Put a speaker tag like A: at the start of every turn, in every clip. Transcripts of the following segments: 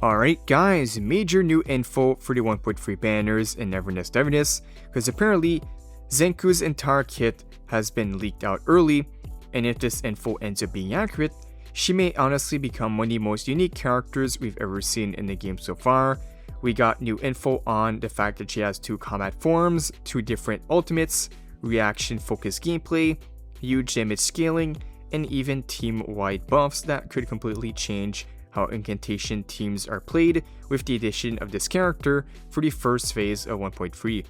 A: Alright guys, major new info for the 1.3 banners in Neverness To Everness, because apparently Zenkou's entire kit has been leaked out early, and if this info ends up being accurate, she may honestly become one of the most unique characters we've ever seen in the game so far. We got new info on the fact that she has 2 combat forms, 2 different ultimates, reaction focused gameplay, huge damage scaling, and even team-wide buffs that could completely change how incantation teams are played with the addition of this character for the first phase of 1.3.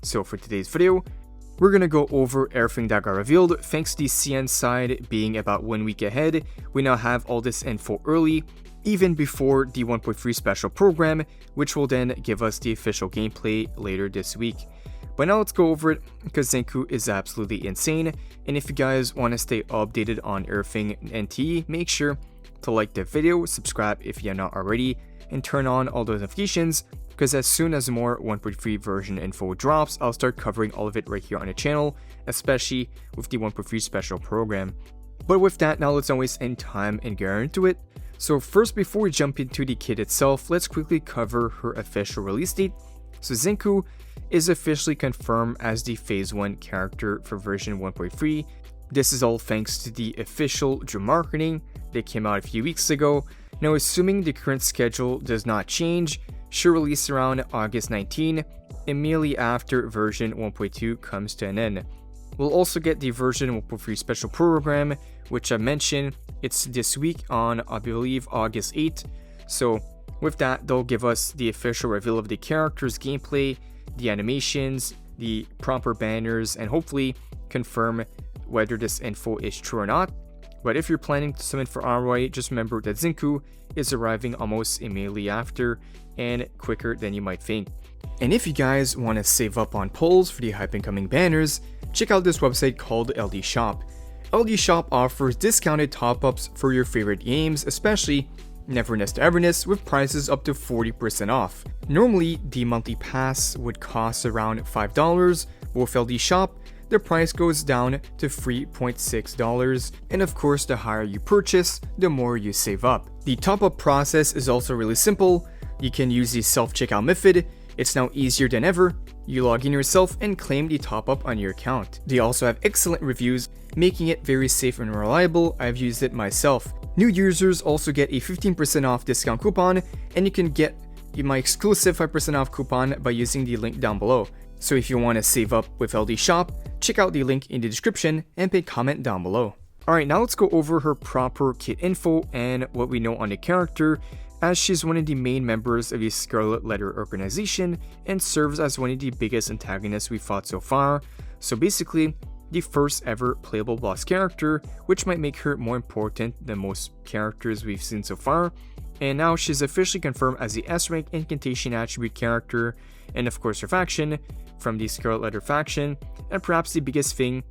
A: So for today's video, we're gonna go over everything that got revealed. Thanks to the CN side being about 1 week ahead, we now have all this info early, even before the 1.3 special program, which will then give us the official gameplay later this week. But now let's go over it, because Zankou is absolutely insane, and if you guys want to stay updated on everything NTE, make sure to like the video, subscribe if you're not already, and turn on all those notifications, because as soon as more 1.3 version info drops, I'll start covering all of it right here on the channel, especially with the 1.3 special program. But with that, now let's not waste any time and get into it. So first, before we jump into the kit itself, let's quickly cover her official release date. So Zenku is officially confirmed as the Phase 1 character for version 1.3. This is all thanks to the official Drew marketing that came out a few weeks ago. Now, assuming the current schedule does not change, she'll release around August 19, immediately after version 1.2 comes to an end. We'll also get the version 1.3 special program, which I mentioned. It's this week on, I believe, August 8th. So with that, they'll give us the official reveal of the character's gameplay, the animations, the proper banners, and hopefully confirm whether this info is true or not. But if you're planning to summon for ROI, just remember that Zenku is arriving almost immediately after and quicker than you might think. And if you guys want to save up on pulls for the hype incoming banners, check out this website called LD Shop. LD Shop offers discounted top-ups for your favorite games, especially Neverness To Everness, with prices up to 40% off. Normally, the monthly pass would cost around $5, but with LD Shop, the price goes down to $3.6, and of course, the higher you purchase, the more you save up. The top-up process is also really simple. You can use the self-checkout method. It's now easier than ever. You log in yourself and claim the top-up on your account. They also have excellent reviews, making it very safe and reliable. I've used it myself. New users also get a 15% off discount coupon, and you can get my exclusive 5% off coupon by using the link down below. So if you want to save up with LD Shop, check out the link in the description and pick comment down below. Alright, now let's go over her proper kit info and what we know on the character, as she's one of the main members of the Scarlet Letter organization and serves as one of the biggest antagonists we've fought so far. So basically, the first ever playable boss character, which might make her more important than most characters we've seen so far. And now she's officially confirmed as the S-rank incantation attribute character, and of course her faction from the Scarlet Letter faction. And perhaps the biggest thing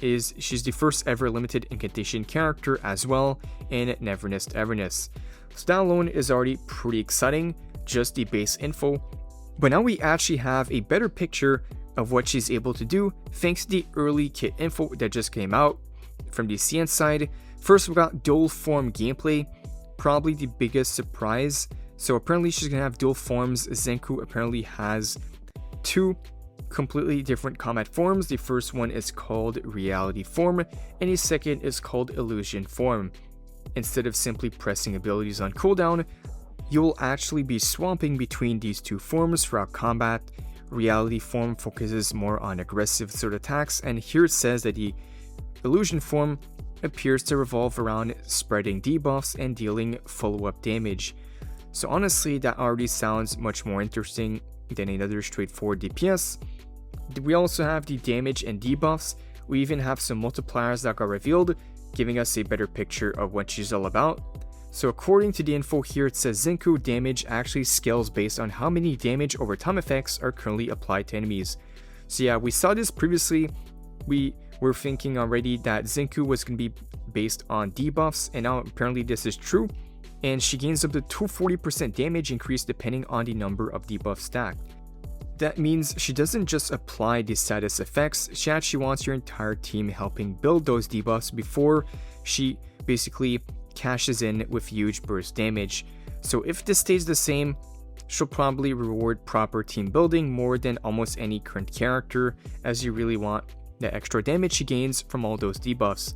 A: is she's the first ever limited incantation character as well in Neverness To Everness. So that alone is already pretty exciting, just the base info. But now we actually have a better picture of what she's able to do thanks to the early kit info that just came out from the CN side. First, we got dual form gameplay, probably the biggest surprise. So apparently she's gonna have dual forms. Zenku apparently has 2 completely different combat forms. The first one is called reality form, and the second is called illusion form. Instead of simply pressing abilities on cooldown, you will actually be swapping between these 2 forms throughout combat. Reality form focuses more on aggressive sword attacks, and here it says that the illusion form appears to revolve around spreading debuffs and dealing follow-up damage. So honestly, that already sounds much more interesting than another straightforward DPS. We also have the damage and debuffs. We even have some multipliers that got revealed, giving us a better picture of what she's all about. So according to the info here, it says Zenku damage actually scales based on how many damage over time effects are currently applied to enemies. So yeah, we saw this previously. We were thinking already that Zenku was going to be based on debuffs, and now apparently this is true. And she gains up to 240% damage increase depending on the number of debuffs stacked. That means she doesn't just apply the status effects, she actually wants your entire team helping build those debuffs before she basically cashes in with huge burst damage. So if this stays the same, she'll probably reward proper team building more than almost any current character, as you really want the extra damage she gains from all those debuffs.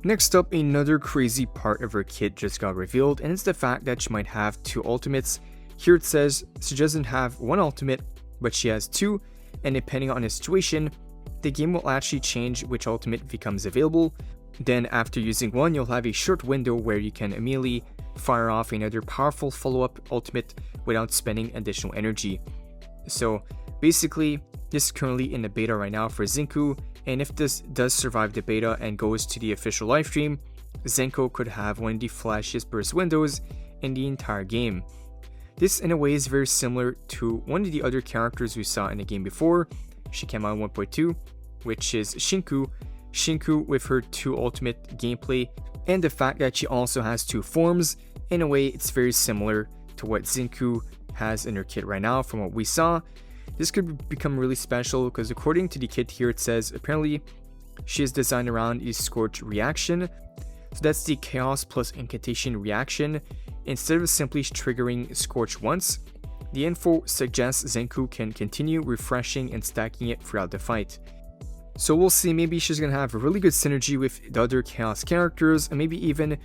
A: Next up, another crazy part of her kit just got revealed, and it's the fact that she might have 2 ultimates. Here it says she doesn't have 1 ultimate, but she has 2, and depending on the situation, the game will actually change which ultimate becomes available. Then after using one, you'll have a short window where you can immediately fire off another powerful follow-up ultimate without spending additional energy. So basically, this is currently in the beta right now for Zenku, and if this does survive the beta and goes to the official livestream, Zankou could have one of the flashiest burst windows in the entire game. This in a way is very similar to one of the other characters we saw in the game before. She came out in 1.2, which is Shinku. Shinku with her 2 ultimate gameplay, and the fact that she also has 2 forms. In a way, it's very similar to what Zenku has in her kit right now from what we saw. This could become really special because according to the kit here, it says apparently she is designed around a Scorch reaction. So that's the Chaos plus Incantation reaction. Instead of simply triggering Scorch once, the info suggests Zenku can continue refreshing and stacking it throughout the fight. So we'll see, maybe she's gonna have a really good synergy with the other Chaos characters, and maybe even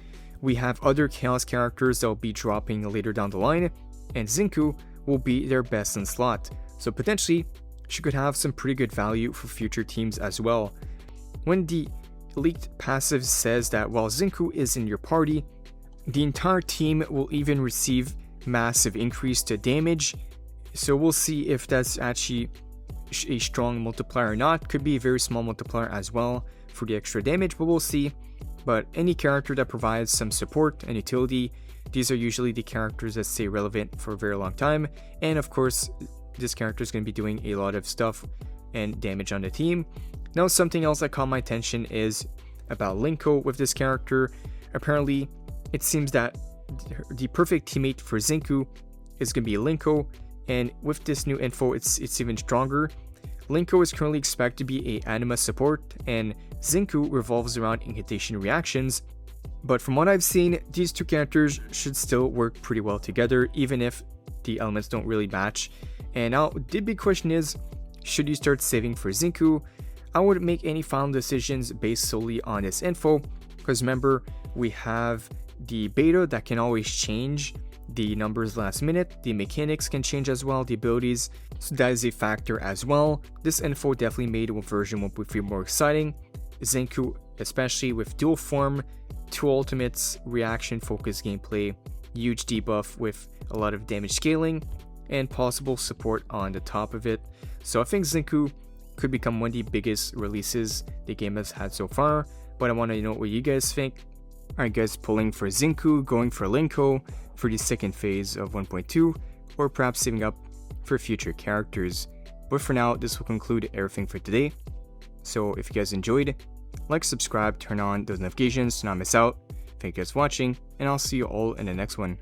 A: we have other Chaos characters that will be dropping later down the line, and Zenku will be their best in slot. So potentially, she could have some pretty good value for future teams as well. When the leaked passive says that while Zenku is in your party, the entire team will even receive massive increase to damage. So we'll see if that's actually a strong multiplier or not. Could be a very small multiplier as well for the extra damage, but we'll see. But any character that provides some support and utility, these are usually the characters that stay relevant for a very long time. And of course, this character is going to be doing a lot of stuff and damage on the team. Now, something else that caught my attention is about Zenku with this character. Apparently, it seems that the perfect teammate for Zenku is going to be Zenku, and with this new info, it's even stronger. Zenku is currently expected to be a anima support, and Zenku revolves around incantation reactions. But from what I've seen, these 2 characters should still work pretty well together, even if the elements don't really match. And now, the big question is, should you start saving for Zenku? I wouldn't make any final decisions based solely on this info, because remember, we have the beta that can always change the numbers last minute, the mechanics can change as well, the abilities, so that is a factor as well. This info definitely made version 1.3 more exciting. Zenku, especially with dual form, 2 ultimates, reaction focused gameplay, huge debuff with a lot of damage scaling, and possible support on the top of it. So I think Zenku could become one of the biggest releases the game has had so far, but I want to know what you guys think. Are you guys pulling for Zenku, going for Zenku for the second phase of 1.2, or perhaps saving up for future characters? But for now, this will conclude everything for today. So if you guys enjoyed, like, subscribe, turn on those notifications to not miss out. Thank you guys for watching, and I'll see you all in the next one.